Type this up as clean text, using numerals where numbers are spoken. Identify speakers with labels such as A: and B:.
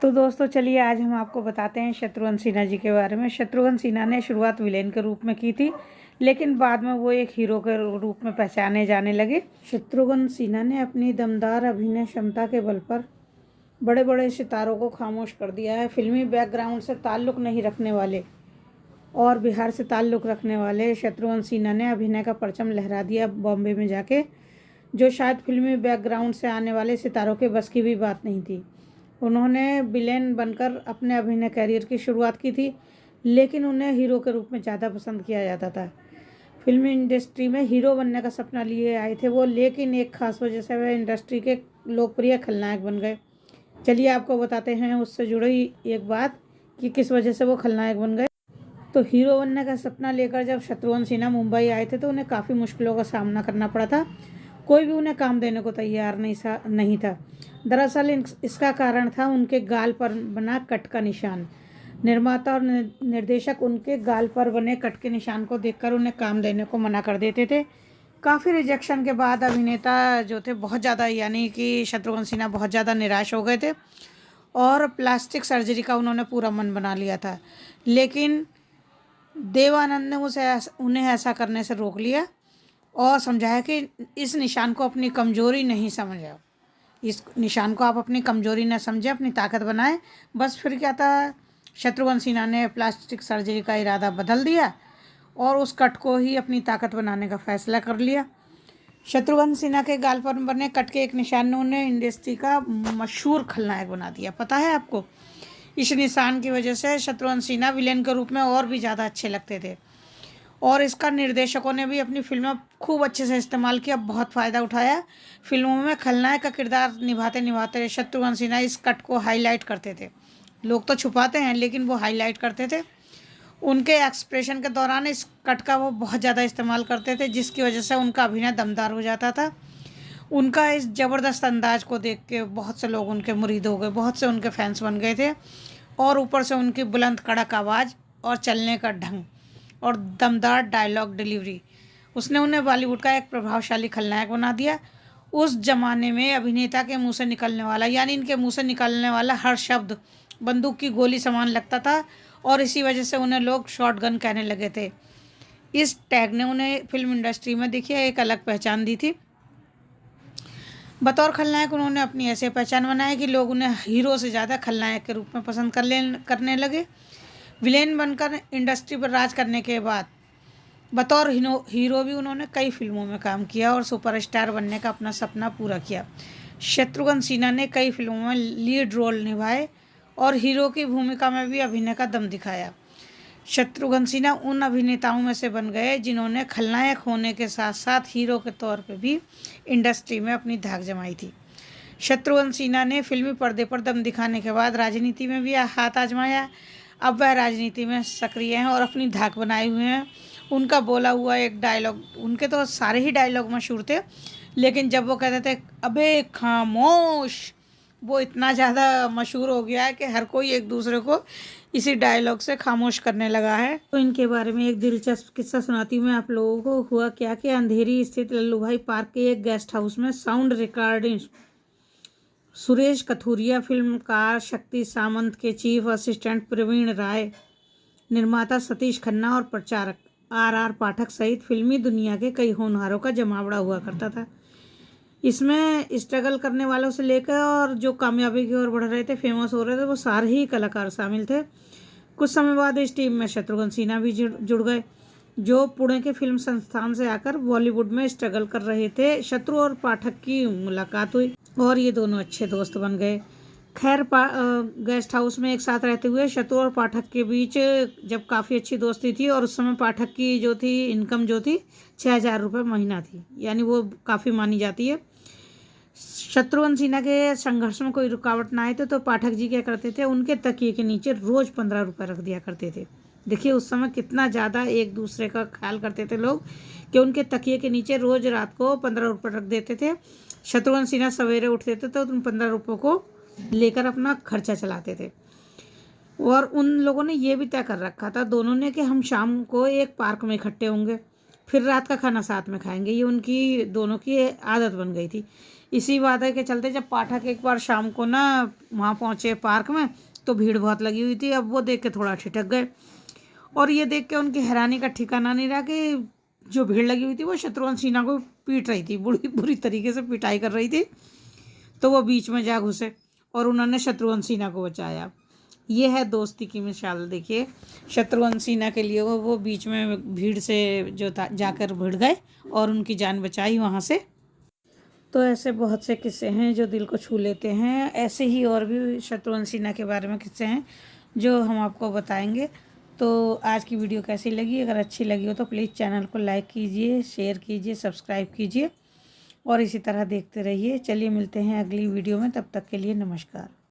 A: तो दोस्तों चलिए आज हम आपको बताते हैं शत्रुघ्न सिन्हा जी के बारे में। शत्रुघ्न सिन्हा ने शुरुआत विलेन के रूप में की थी, लेकिन बाद में वो एक हीरो के रूप में पहचाने जाने लगे। शत्रुघ्न सिन्हा ने अपनी दमदार अभिनय क्षमता के बल पर बड़े बड़े सितारों को खामोश कर दिया है। फिल्मी बैकग्राउंड से ताल्लुक़ नहीं रखने वाले और बिहार से ताल्लुक़ रखने वाले शत्रुघ्न सिन्हा ने अभिनय का परचम लहरा दिया बॉम्बे में जाके, जो शायद फिल्मी बैकग्राउंड से आने वाले सितारों के बस की भी बात नहीं थी। उन्होंने विलेन बनकर अपने अभिनय करियर की शुरुआत की थी, लेकिन उन्हें हीरो के रूप में ज़्यादा पसंद किया जाता था। फिल्म इंडस्ट्री में हीरो बनने का सपना लिए आए थे वो, लेकिन एक खास वजह से वह इंडस्ट्री के लोकप्रिय खलनायक बन गए। चलिए आपको बताते हैं उससे जुड़ी एक बात कि किस वजह से वो खलनायक बन गए। तो हीरो बनने का सपना लेकर जब शत्रुघ्न सिन्हा मुंबई आए थे तो उन्हें काफ़ी मुश्किलों का सामना करना पड़ा था। कोई भी उन्हें काम देने को तैयार नहीं था। दरअसल इसका कारण था उनके गाल पर बना कट का निशान। निर्माता और निर्देशक उनके गाल पर बने कट के निशान को देखकर उन्हें काम देने को मना कर देते थे। काफ़ी रिजेक्शन के बाद अभिनेता जो थे बहुत ज़्यादा, यानी कि शत्रुघ्न सिन्हा बहुत ज़्यादा निराश हो गए थे और प्लास्टिक सर्जरी का उन्होंने पूरा मन बना लिया था। लेकिन देवानंद ने उन्हें ऐसा करने से रोक लिया और समझाया कि इस निशान को अपनी कमजोरी नहीं समझो, इस निशान को आप अपनी कमजोरी न समझें, अपनी ताकत बनाएं। बस फिर क्या था, शत्रुघ्न सिन्हा ने प्लास्टिक सर्जरी का इरादा बदल दिया और उस कट को ही अपनी ताकत बनाने का फैसला कर लिया। शत्रुघ्न सिन्हा के गाल पर बने कट के एक निशान ने उन्हें इंडस्ट्री का मशहूर खलनायक बना दिया। पता है आपको, इस निशान की वजह से शत्रुघ्न सिन्हा विलेन के रूप में और भी ज़्यादा अच्छे लगते थे और इसका निर्देशकों ने भी अपनी फिल्म में खूब अच्छे से इस्तेमाल किया, बहुत फ़ायदा उठाया। फिल्मों में खलनायक का किरदार निभाते निभाते शत्रुघ्न सिन्हा इस कट को हाईलाइट करते थे। लोग तो छुपाते हैं, लेकिन वो हाईलाइट करते थे। उनके एक्सप्रेशन के दौरान इस कट का वो बहुत ज़्यादा इस्तेमाल करते थे, जिसकी वजह से उनका अभिनय दमदार हो जाता था। उनका इस ज़बरदस्त अंदाज को देख के बहुत से लोग उनके मुरीद हो गए, बहुत से उनके फैंस बन गए थे। और ऊपर से उनकी बुलंद कड़क आवाज़ और चलने का ढंग और दमदार डायलॉग डिलीवरी, उसने उन्हें बॉलीवुड का एक प्रभावशाली खलनायक बना दिया। उस जमाने में अभिनेता के मुंह से निकलने वाला, यानी इनके मुंह से निकलने वाला हर शब्द बंदूक की गोली समान लगता था और इसी वजह से उन्हें लोग शॉटगन कहने लगे थे। इस टैग ने उन्हें फिल्म इंडस्ट्री में देखिए एक अलग पहचान दी थी। बतौर खलनायक उन्होंने अपनी ऐसे पहचान बनाई कि लोग उन्हें हीरो से ज़्यादा खलनायक के रूप में पसंद करने लगे। विलेन बनकर इंडस्ट्री पर राज करने के बाद बतौर हीरो भी उन्होंने कई फिल्मों में काम किया और सुपरस्टार बनने का अपना सपना पूरा किया। शत्रुघ्न सिन्हा ने कई फिल्मों में लीड रोल निभाए और हीरो की भूमिका में भी अभिनय का दम दिखाया। शत्रुघ्न सिन्हा उन अभिनेताओं में से बन गए जिन्होंने खलनायक होने के साथ साथ हीरो के तौर पर भी इंडस्ट्री में अपनी धाक जमाई थी। शत्रुघ्न सिन्हा ने फिल्मी पर्दे पर दम दिखाने के बाद राजनीति में भी हाथ आजमाया। अब वह राजनीति में सक्रिय हैं और अपनी धाक बनाए हुए हैं। उनका बोला हुआ एक डायलॉग, उनके तो सारे ही डायलॉग मशहूर थे, लेकिन जब वो कहते थे अबे खामोश, वो इतना ज़्यादा मशहूर हो गया है कि हर कोई एक दूसरे को इसी डायलॉग से खामोश करने लगा है। तो इनके बारे में एक दिलचस्प किस्सा सुनाती हूँ मैं आप लोगों को। हुआ क्या कि अंधेरी स्थित लल्लू भाई पार्क के एक गेस्ट हाउस में साउंड रिकॉर्डिंग सुरेश कथुरिया, फिल्मकार शक्ति सामंत के चीफ असिस्टेंट प्रवीण राय, निर्माता सतीश खन्ना और प्रचारक आर पाठक सहित फिल्मी दुनिया के कई होनहारों का जमावड़ा हुआ करता था। इसमें स्ट्रगल करने वालों से लेकर और जो कामयाबी की ओर बढ़ रहे थे, फेमस हो रहे थे, वो सारे ही कलाकार शामिल थे। कुछ समय बाद इस टीम में शत्रुघ्न सिन्हा भी जुड़ गए, जो पुणे के फिल्म संस्थान से आकर बॉलीवुड में स्ट्रगल कर रहे थे। शत्रु और पाठक की मुलाकात हुई और ये दोनों अच्छे दोस्त बन गए। खैर गेस्ट हाउस में एक साथ रहते हुए शत्रु और पाठक के बीच जब काफ़ी अच्छी दोस्ती थी और उस समय पाठक की जो थी इनकम जो थी 6,000 रुपये महीना थी, यानी वो काफ़ी मानी जाती है। शत्रुघ्न सिन्हा के संघर्ष में कोई रुकावट ना आए तो पाठक जी क्या करते थे, उनके तकिए के नीचे रोज़ 15 रुपये रख दिया करते थे। देखिए उस समय कितना ज़्यादा एक दूसरे का ख्याल करते थे लोग कि उनके तकिए के नीचे रोज़ रात को 15 रुपये रख देते थे। शत्रुघ्न सिन्हा सवेरे उठते थे तो उन 15 रुपये को लेकर अपना खर्चा चलाते थे। और उन लोगों ने ये भी तय कर रखा था दोनों ने कि हम शाम को एक पार्क में इकट्ठे होंगे, फिर रात का खाना साथ में खाएंगे। ये उनकी दोनों की आदत बन गई थी। इसी वादे के चलते जब पाठक एक बार शाम को ना वहाँ पहुँचे पार्क में, तो भीड़ बहुत लगी हुई थी। अब वो देख के थोड़ा ठिठक गए और ये देख के उनकी हैरानी का ठिकाना नहीं रहा कि जो भीड़ लगी हुई थी वो शत्रुघ्न सिन्हा को पीट रही थी, बुरी तरीके से पिटाई कर रही थी। तो वो बीच में जा घुसे और उन्होंने शत्रुघ्न सिन्हा को बचाया। ये है दोस्ती की मिसाल। देखिए, शत्रुघ्न सिन्हा के लिए वो बीच में भीड़ से जो था जाकर भिड़ गए और उनकी जान बचाई वहाँ से। तो ऐसे बहुत से किस्से हैं जो दिल को छू लेते हैं। ऐसे ही और भी शत्रुघ्न सिन्हा के बारे में किस्से हैं जो हम आपको बताएंगे। तो आज की वीडियो कैसी लगी? अगर अच्छी लगी हो तो प्लीज़ चैनल को लाइक कीजिए, शेयर कीजिए, सब्सक्राइब कीजिए और इसी तरह देखते रहिए। चलिए मिलते हैं अगली वीडियो में, तब तक के लिए नमस्कार।